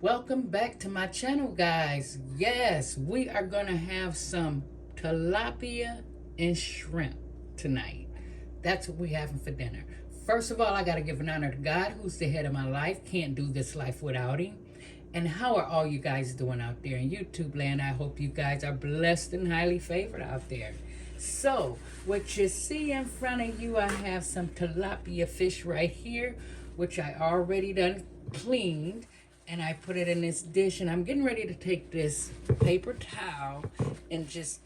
Welcome back to my channel, guys. Yes, we are gonna have some tilapia and shrimp tonight. That's what we're having for dinner. First of all, I gotta give an honor to God, who's the head of my life. Can't do this life without him. And how are all you guys doing out there in YouTube land? I hope you guys are blessed and highly favored out there. So, what you see in front of you, I have some tilapia fish right here, which I already done cleaned, and I put it in this dish, and I'm getting ready to take this paper towel and just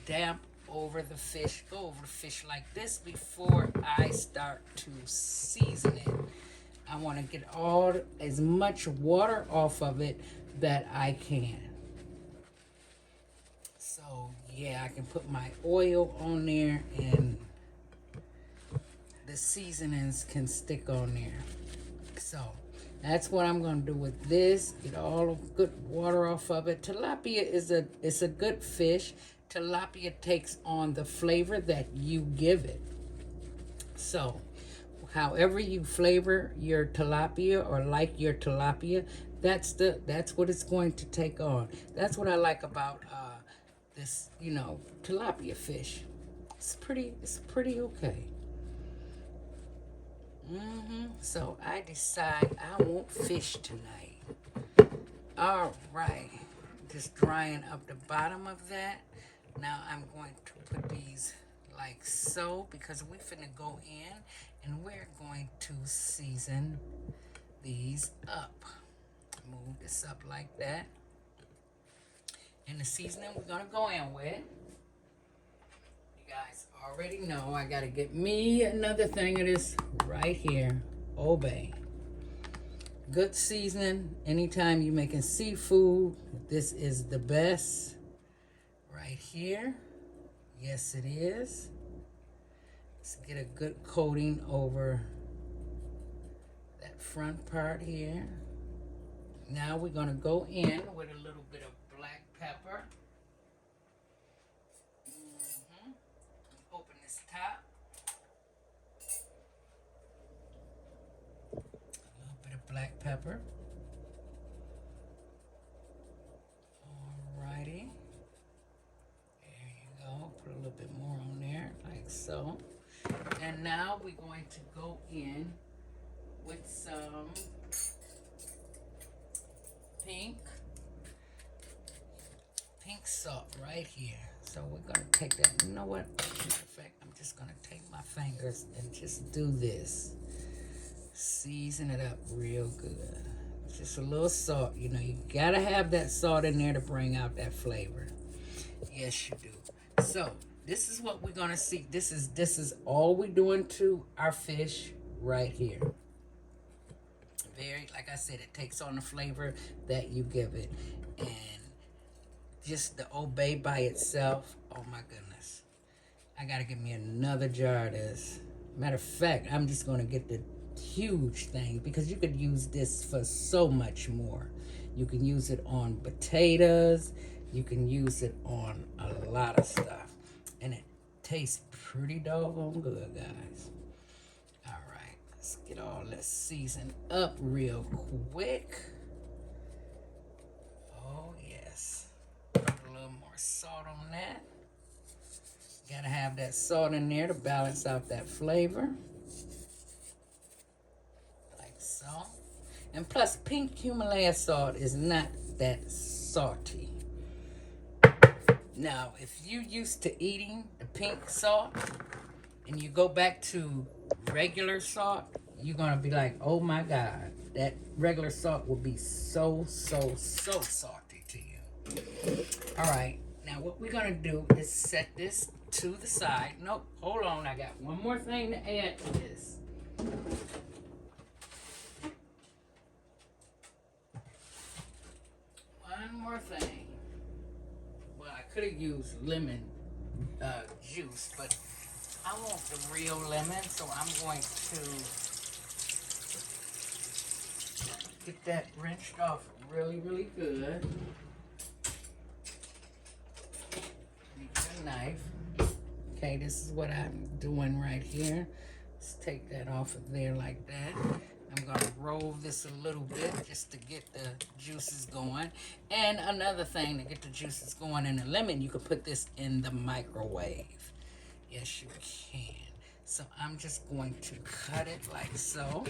damp over the fish, go over the fish like this before I start to season it. I want to get all as much water off of it that I can. So yeah, I can put my oil on there and the seasonings can stick on there. So that's what I'm going to do with this. Get all the good water off of it. Tilapia is a good fish. Tilapia takes on the flavor that you give it. So however you flavor your tilapia or like your tilapia, that's what it's going to take on. That's what I like about this, tilapia fish. It's pretty okay. So I decide I want fish tonight. All right, just drying up the bottom of that. Now I'm going to put these like so, because we're finna go in and we're going to season these up. Move this up like that. And the seasoning we're gonna go in with, you guys already know, I gotta get me another thing of this right here. Obey. Good seasoning. Anytime you're making seafood, this is the best. Right here. Yes, it is. Let's get a good coating over that front part here. Now we're going to go in with a little bit of black pepper. Open this top. A little bit of black pepper. Alrighty. There you go. Put a little bit more on there, like so. And now we're going to go in with some pink salt right here. So we're going to take that. You know what? In fact, I'm just going to take my fingers and just do this. Season it up real good. Just a little salt. You got to have that salt in there to bring out that flavor. Yes, you do. So this is what we're going to see. This is all we're doing to our fish right here. Very, like I said, it takes on the flavor that you give it. And just the Obey by itself, oh my goodness. I got to get me another jar of this. Matter of fact, I'm just going to get the huge thing, because you could use this for so much more. You can use it on potatoes. You can use it on a lot of stuff. And it tastes pretty doggone good, guys. All right, let's get all this seasoned up real quick. Oh, yes. Put a little more salt on that. Gotta have that salt in there to balance out that flavor. Like so. And plus, pink Himalaya salt is not that salty. Now, if you're used to eating the pink salt and you go back to regular salt, you're going to be like, oh my God, that regular salt will be so salty to you. All right, now what we're going to do is set this to the side. Nope, hold on, I got one more thing to add to this. One more thing. Could have used lemon juice, but I want the real lemon, so I'm going to get that rinsed off really good. Get a knife. Okay, this is what I'm doing right here. Let's take that off of there like that. I'm going to roll this a little bit just to get the juices going. And another thing to get the juices going in the lemon, you can put this in the microwave. Yes, you can. So I'm just going to cut it like so.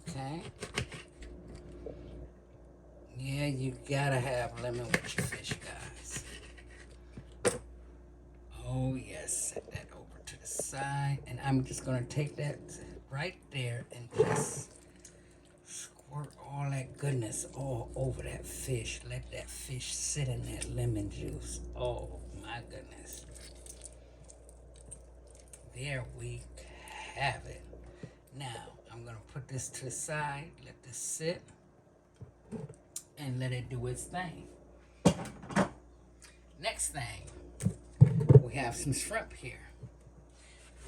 Okay. Yeah, you gotta have lemon with your fish, guys. Oh yes, set that over to the side. And I'm just gonna take that right there and just squirt all that goodness all over that fish. Let that fish sit in that lemon juice. Oh my goodness. There we have it. Now, I'm gonna put this to the side, let this sit, and let it do its thing. Next thing, we have some shrimp here.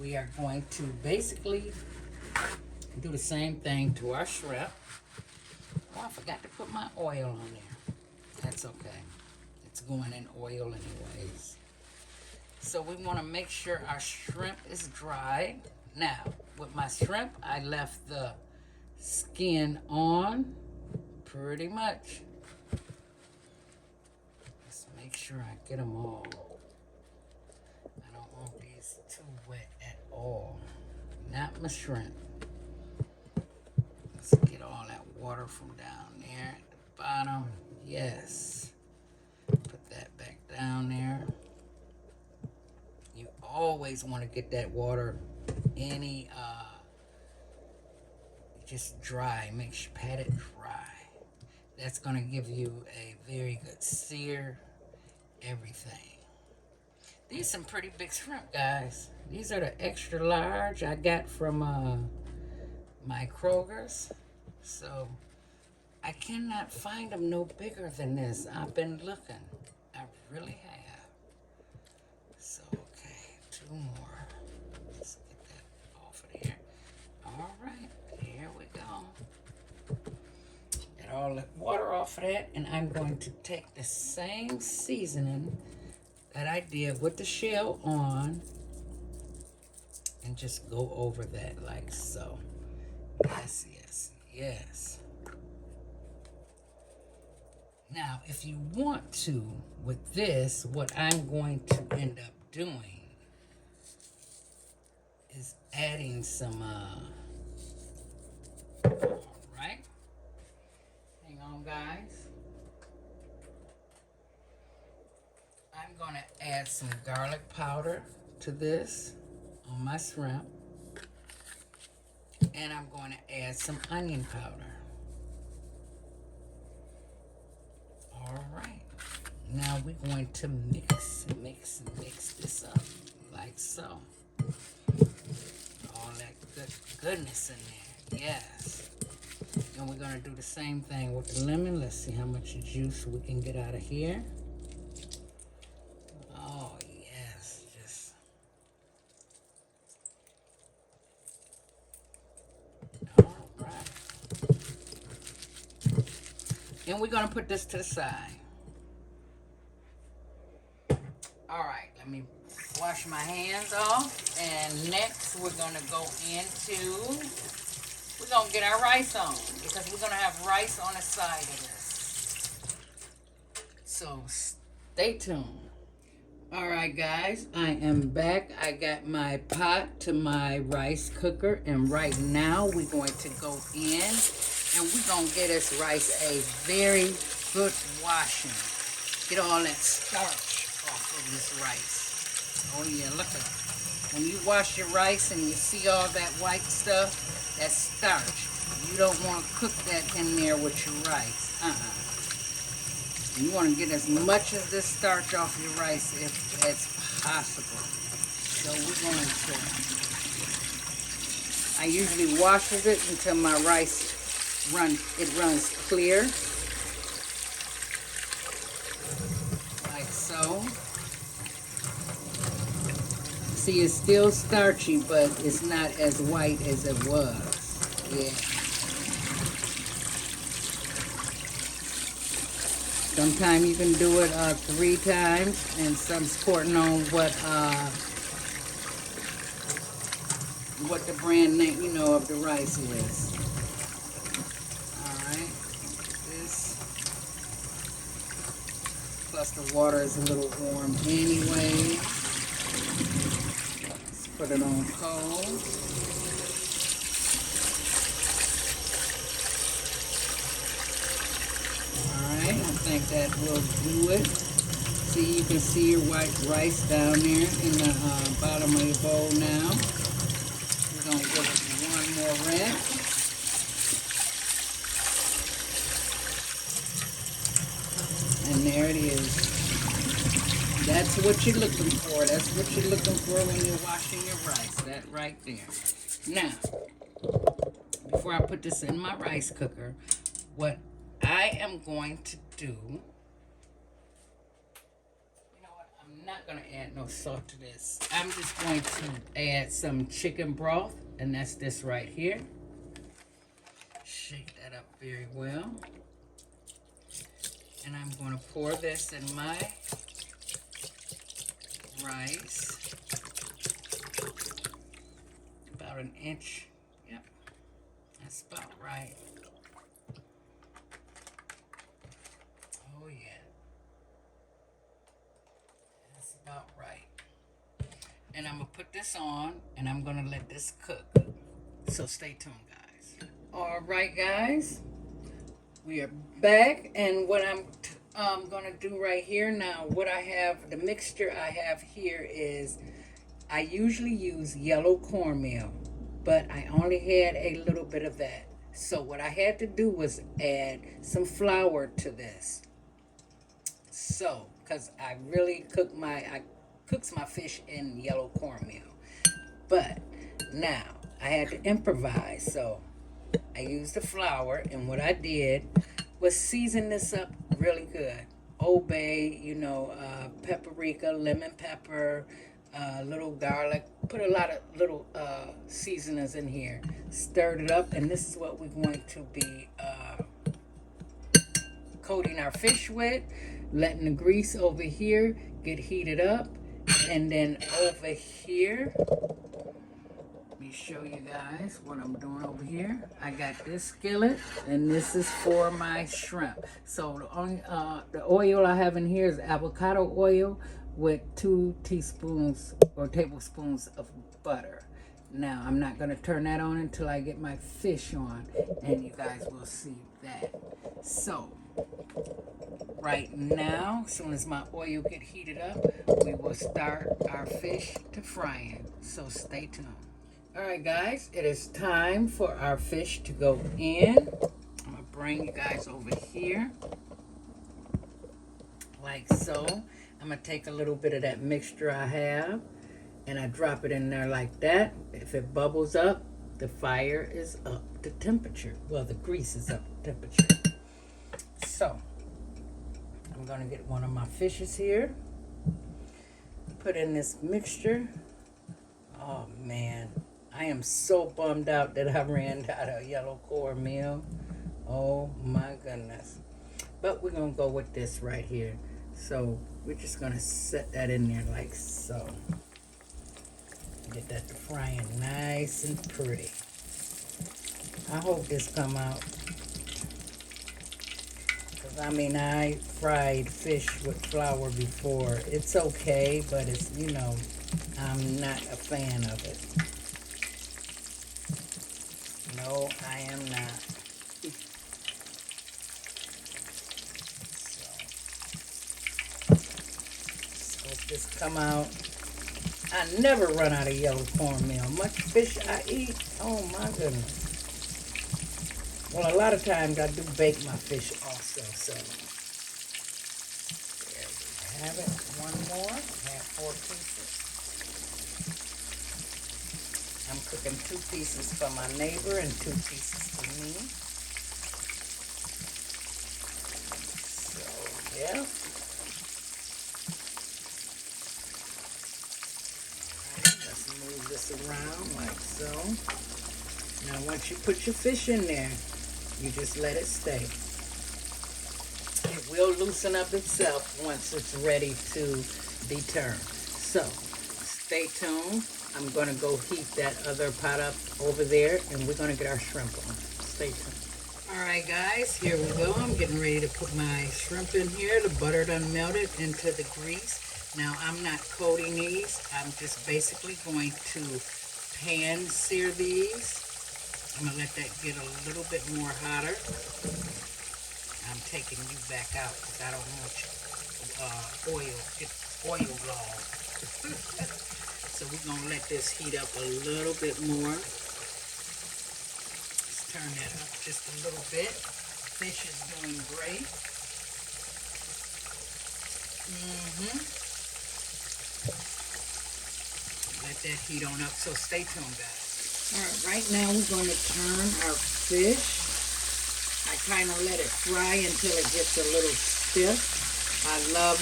We are going to basically do the same thing to our shrimp. Oh, I forgot to put my oil on there. That's okay. It's going in oil anyways. So we want to make sure our shrimp is dry. Now, with my shrimp, I left the skin on pretty much. Let's make sure I get them all. I don't want these too wet at all. Not my shrimp. Let's get all that water from down there at the bottom. Yes. Put that back down there. You always want to get that water just dry. Make sure pat it dry. That's going to give you a very good sear. Everything. These are some pretty big shrimp, guys. These are the extra large I got from my Kroger's. So I cannot find them no bigger than this. I've been looking. I really have. So okay, 2 more. Let's get that off of there. All right, here we go. Get all the water off of that, and I'm going to take the same seasoning that I did with the shell on and just go over that like so. Yes, yes, yes. Now, if you want to, with this, what I'm going to end up doing is adding some, right? Hang on, guys. I'm going to add some garlic powder to this on my shrimp. And I'm going to add some onion powder. All right. Now we're going to mix this up like so. All that goodness in there. Yes. And we're going to do the same thing with the lemon. Let's see how much juice we can get out of here. Oh, yes. Just. All right. And we're going to put this to the side. All right, let me wash my hands off. And next we're going to go into, we're going to get our rice on. Because we're going to have rice on the side of this. So stay tuned. All right, guys, I am back. I got my pot to my rice cooker. And right now we're going to go in. And we're going to get us rice a very good washing. Get all that starch off of this rice. Oh yeah, look at it. When you wash your rice and you see all that white stuff, that's starch. You don't want to cook that in there with your rice. You want to get as much of this starch off your rice as possible. So we're going to, I usually wash it until my rice runs clear, like so. See, it's still starchy, but it's not as white as it was. Yeah. Sometimes you can do it 3 times, and some supporting on what what the brand name, of the rice is. Alright, this, plus the water is a little warm anyway. Let's put it on cold. Alright, I think that will do it. See, you can see your white rice down there in the bottom of your bowl now. We're going to give it one more rinse. And there it is. That's what you're looking for. That's what you're looking for when you're washing your rice. That right there. Now, before I put this in my rice cooker, what I am going to do, I'm not going to add no salt to this. I'm just going to add some chicken broth, and that's this right here. Shake that up very well. And I'm going to pour this in my rice. About an inch. Yep. That's about right. Oh, yeah. That's about right. And I'm going to put this on, and I'm going to let this cook. So stay tuned, guys. All right, guys. We are back, and what I'm going to do right here now, what I have, the mixture I have here is, I usually use yellow cornmeal, but I only had a little bit of that. So what I had to do was add some flour to this. So, because I really cooks my fish in yellow cornmeal. But now I had to improvise, so I used the flour, and what I did was season this up really good. Old Bay, paprika, lemon pepper, little garlic. Put a lot of little seasonings in here. Stirred it up, and this is what we're going to be coating our fish with. Letting the grease over here get heated up, and then over here, let me show you guys what I'm doing over here. I got this skillet, and this is for my shrimp. So the oil I have in here is avocado oil with 2 teaspoons or tablespoons of butter. Now, I'm not going to turn that on until I get my fish on, and you guys will see that. So, right now, as soon as my oil get heated up, we will start our fish to frying. So stay tuned. Alright guys, it is time for our fish to go in. I'm going to bring you guys over here. Like so. I'm going to take a little bit of that mixture I have, and I drop it in there like that. If it bubbles up, the fire is up to temperature. Well, the grease is up to temperature. So, I'm going to get one of my fishes here. Put in this mixture. Oh, man. I am so bummed out that I ran out of yellow cornmeal. Oh, my goodness. But we're going to go with this right here. So, we're just going to set that in there like so. Get that to frying nice and pretty. I hope this come out. I fried fish with flour before. It's okay, but it's, I'm not a fan of it. No, I am not. So, hope this come out. I never run out of yellow cornmeal. Much fish I eat, oh my goodness. Well, a lot of times I do bake my fish also, so. There we have it. One more. I have 4 pieces. I'm cooking 2 pieces for my neighbor and 2 pieces for me. So, yeah. Alright, let's move this around like so. Now, once you put your fish in there, you just let it stay. It will loosen up itself once it's ready to be turned. So, stay tuned. I'm gonna go heat that other pot up over there, and we're gonna get our shrimp on. Stay tuned. All right, guys, here we go. I'm getting ready to put my shrimp in here. The butter done melted into the grease. Now, I'm not coating these. I'm just basically going to pan sear these. I'm gonna let that get a little bit more hotter. I'm taking you back out because I don't want oil log. So we're gonna let this heat up a little bit more. Let's turn that up just a little bit. Fish is doing great. Let that heat on up, so stay tuned, guys. All right, right now we're going to turn our fish. I kind of let it fry until it gets a little stiff. I love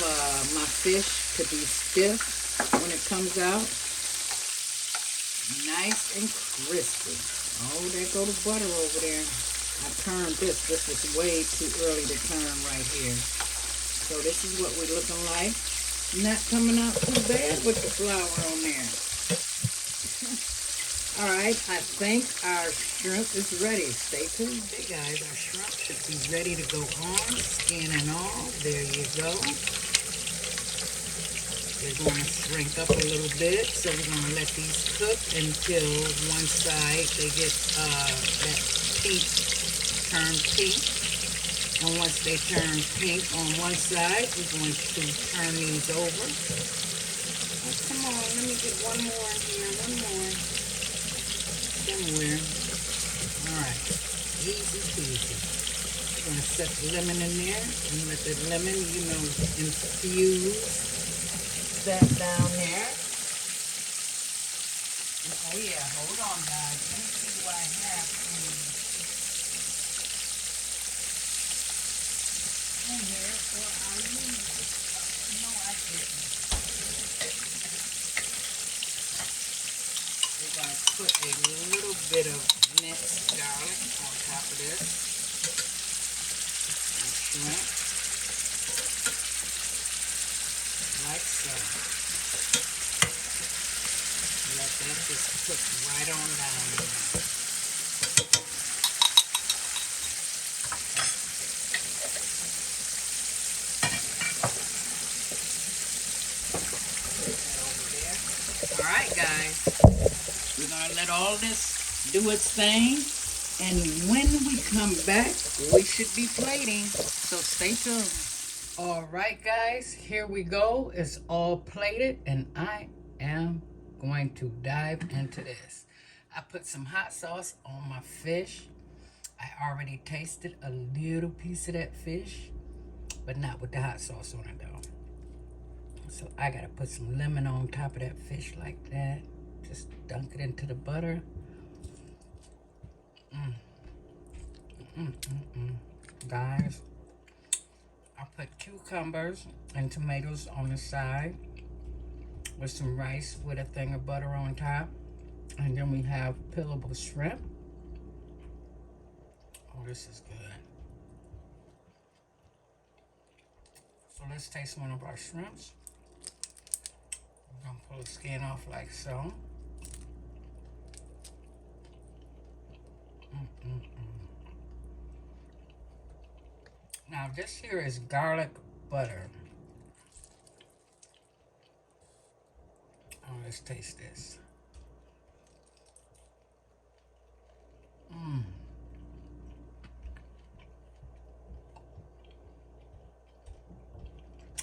my fish to be stiff when it comes out. Nice and crispy. Oh, there go the butter over there. I turned this. This was way too early to turn right here. So this is what we're looking like. Not coming out too bad with the flour on there. All right, I think our shrimp is ready. Stay tuned. Hey guys, our shrimp should be ready to go on, skin and all. There you go. They're going to shrink up a little bit, so we're going to let these cook until one side they get that pink, turn pink. And once they turn pink on one side, we're going to turn these over. Oh, come on, let me get one more in here, one more. Somewhere. All right, easy peasy. I'm going to set the lemon in there and let the lemon, infuse that down there. Oh yeah, hold on guys. Let me see what I have in here, or I'll use it. No, I didn't. We're going to put a little bit of minced garlic on top of this. And shrimp. Like so. Let that just cook right on down there. Put that over there. Alright guys, we're going to let all this do its thing, and when we come back, we should be plating, so stay tuned. Alright guys, here we go. It's all plated, and I am going to dive into this. I put some hot sauce on my fish. I already tasted a little piece of that fish, but not with the hot sauce on it though. So I gotta put some lemon on top of that fish like that. Just dunk it into the butter. Guys, I put cucumbers and tomatoes on the side with some rice with a thing of butter on top. And then we have peelable shrimp. Oh, this is good. So let's taste one of our shrimps. We're gonna pull the skin off like so. Now this here is garlic butter. Oh, let's taste this. Oh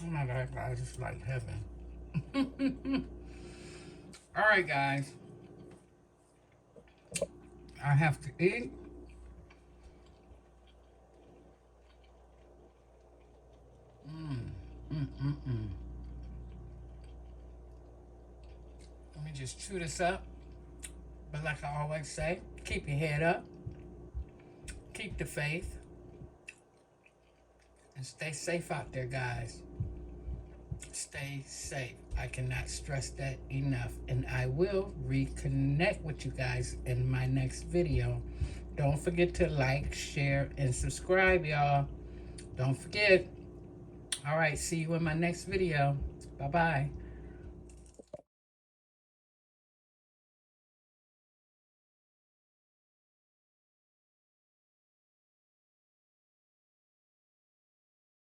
my God, guys, it's like heaven. All right, guys. I have to eat. Let me just chew this up. But like I always say, keep your head up. Keep the faith. And stay safe out there, guys. Stay safe. I cannot stress that enough. And I will reconnect with you guys in my next video. Don't forget to like, share, and subscribe, y'all. Don't forget. All right, see you in my next video. Bye-bye.